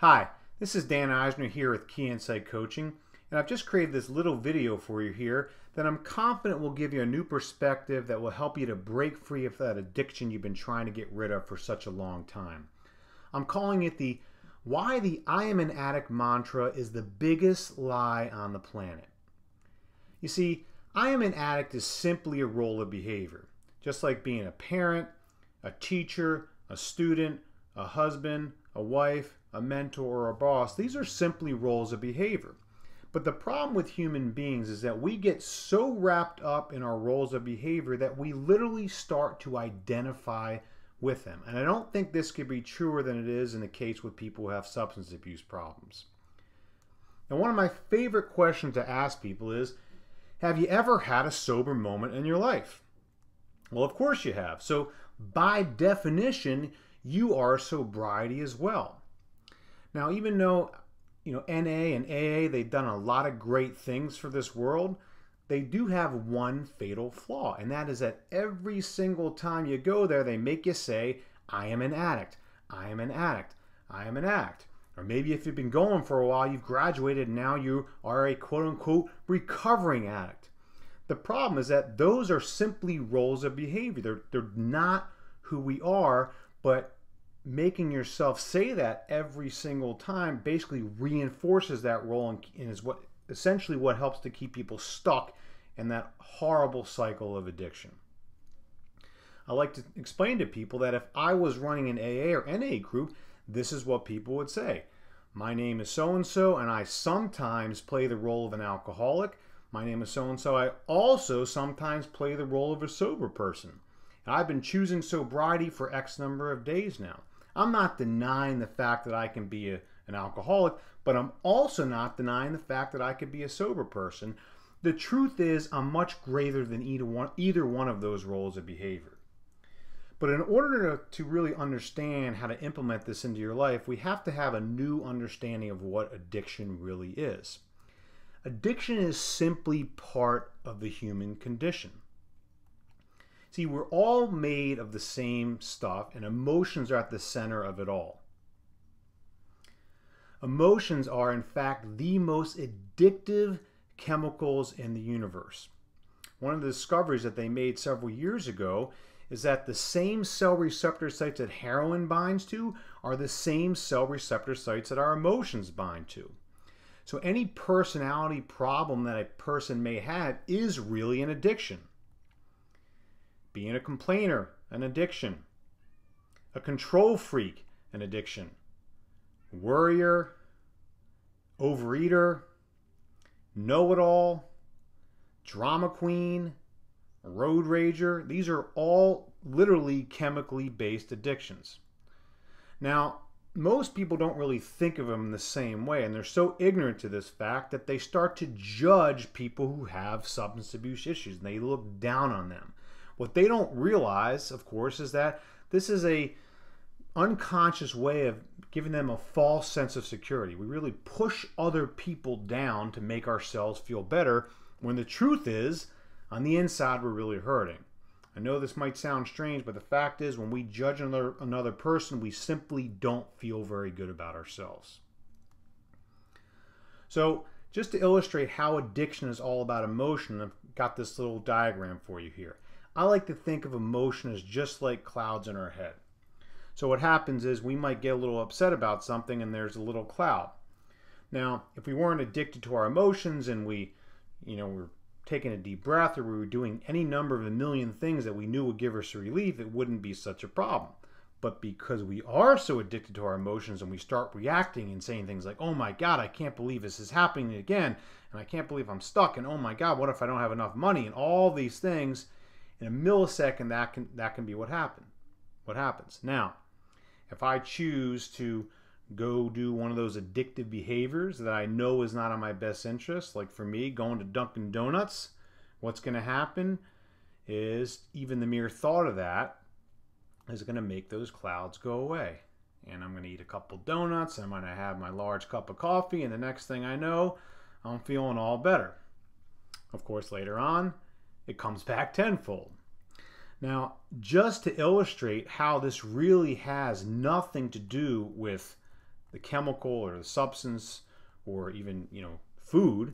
Hi, this is Dan Eisner here with Key Insight Coaching, and I've just created this little video for you here that I'm confident will give you a new perspective that will help you to break free of that addiction you've been trying to get rid of for such a long time. I'm calling it the Why the I Am an Addict mantra is the biggest lie on the planet. You see, I am an addict is simply a role of behavior, just like being a parent, a teacher, a student, a husband, a wife, a mentor, or a boss. These are simply roles of behavior. But the problem with human beings is that we get so wrapped up in our roles of behavior that we literally start to identify with them. And I don't think this could be truer than it is in the case with people who have substance abuse problems. Now, one of my favorite questions to ask people is, have you ever had a sober moment in your life? Well, of course you have. So by definition, you are sobriety as well. Now, even though NA and AA, they've done a lot of great things for this world, they do have one fatal flaw, and that is that every single time you go there, they make you say, I am an addict, I am an addict, I am an addict. Or maybe if you've been going for a while, you've graduated, and now you are a quote-unquote recovering addict. The problem is that those are simply roles of behavior. They're not who we are, but making yourself say that every single time basically reinforces that role and is what essentially what helps to keep people stuck in that horrible cycle of addiction. I like to explain to people that if I was running an AA or NA group, this is what people would say. My name is so-and-so, and I sometimes play the role of an alcoholic. My name is so-and-so. I also sometimes play the role of a sober person. And I've been choosing sobriety for X number of days now. I'm not denying the fact that I can be an alcoholic, but I'm also not denying the fact that I could be a sober person. The truth is, I'm much greater than either one of those roles of behavior. But in order to really understand how to implement this into your life, we have to have a new understanding of what addiction really is. Addiction is simply part of the human condition. See, we're all made of the same stuff, and emotions are at the center of it all. Emotions are, in fact, the most addictive chemicals in the universe. One of the discoveries that they made several years ago is that the same cell receptor sites that heroin binds to are the same cell receptor sites that our emotions bind to. So any personality problem that a person may have is really an addiction. Being a complainer, an addiction. A control freak, an addiction. Worrier, overeater, know-it-all, drama queen, road rager. These are all literally chemically based addictions. Now, most people don't really think of them the same way, and they're so ignorant to this fact that they start to judge people who have substance abuse issues, and they look down on them. What they don't realize, of course, is that this is a unconscious way of giving them a false sense of security. We really push other people down to make ourselves feel better, when the truth is, on the inside, we're really hurting. I know this might sound strange, but the fact is, when we judge another person, we simply don't feel very good about ourselves. So, just to illustrate how addiction is all about emotion, I've got this little diagram for you here. I like to think of emotion as just like clouds in our head. So what happens is we might get a little upset about something and there's a little cloud. Now, if we weren't addicted to our emotions and we're taking a deep breath, or we were doing any number of a million things that we knew would give us relief, it wouldn't be such a problem. But because we are so addicted to our emotions and we start reacting and saying things like, oh my God, I can't believe this is happening again, and I can't believe I'm stuck, and oh my God, what if I don't have enough money, and all these things, in a millisecond, that can be what happens. Now, if I choose to go do one of those addictive behaviors that I know is not in my best interest, like for me, going to Dunkin' Donuts, what's going to happen is even the mere thought of that is going to make those clouds go away. And I'm going to eat a couple donuts, I'm going to have my large cup of coffee, and the next thing I know, I'm feeling all better. Of course, later on, it comes back tenfold. Now, just to illustrate how this really has nothing to do with the chemical or the substance or even, food,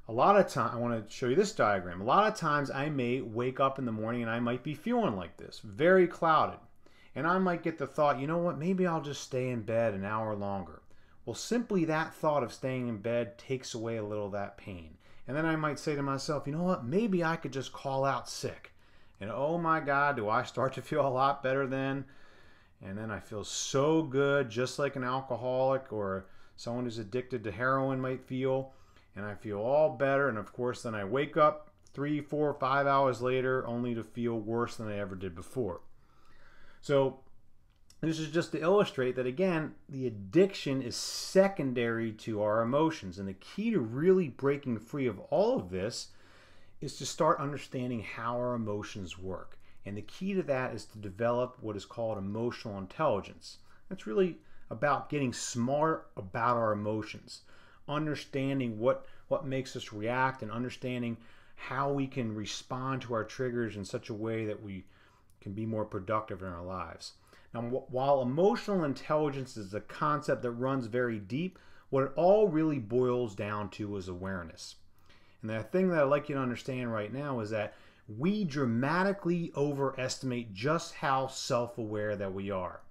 a lot of time, I want to show you this diagram. A lot of times I may wake up in the morning and I might be feeling like this, very clouded. And I might get the thought, you know what, maybe I'll just stay in bed an hour longer. Well, simply that thought of staying in bed takes away a little of that pain. And then I might say to myself, you know what, maybe I could just call out sick. And oh my God, do I start to feel a lot better then? And then I feel so good, just like an alcoholic or someone who's addicted to heroin might feel. And I feel all better. And of course, then I wake up 3, 4, 5 hours later only to feel worse than I ever did before. So this is just to illustrate that, again, the addiction is secondary to our emotions. And the key to really breaking free of all of this is to start understanding how our emotions work. And the key to that is to develop what is called emotional intelligence. That's really about getting smart about our emotions, understanding what makes us react, and understanding how we can respond to our triggers in such a way that we can be more productive in our lives. Now, while emotional intelligence is a concept that runs very deep, what it all really boils down to is awareness. And the thing that I'd like you to understand right now is that we dramatically overestimate just how self-aware that we are.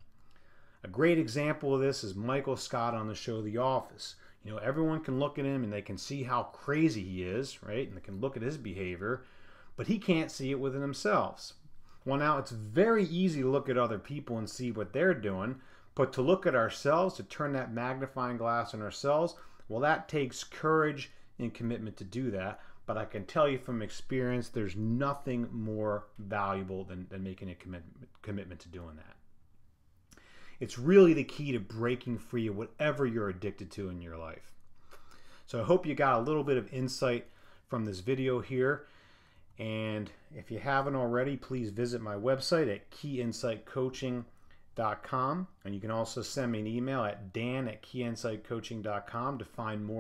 A great example of this is Michael Scott on the show The Office. Everyone can look at him and they can see how crazy he is, right? And they can look at his behavior, but he can't see it within themselves. Well, now it's very easy to look at other people and see what they're doing, but to look at ourselves, to turn that magnifying glass on ourselves, well, that takes courage and commitment to do that. But I can tell you from experience, there's nothing more valuable than making a commitment to doing that. It's really the key to breaking free of whatever you're addicted to in your life. So I hope you got a little bit of insight from this video here. And if you haven't already, please visit my website at keyinsightcoaching.com. And you can also send me an email at dan@keyinsightcoaching.com to find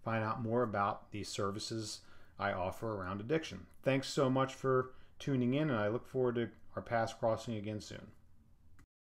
out more about these services I offer around addiction. Thanks so much for tuning in, and I look forward to our paths crossing again soon.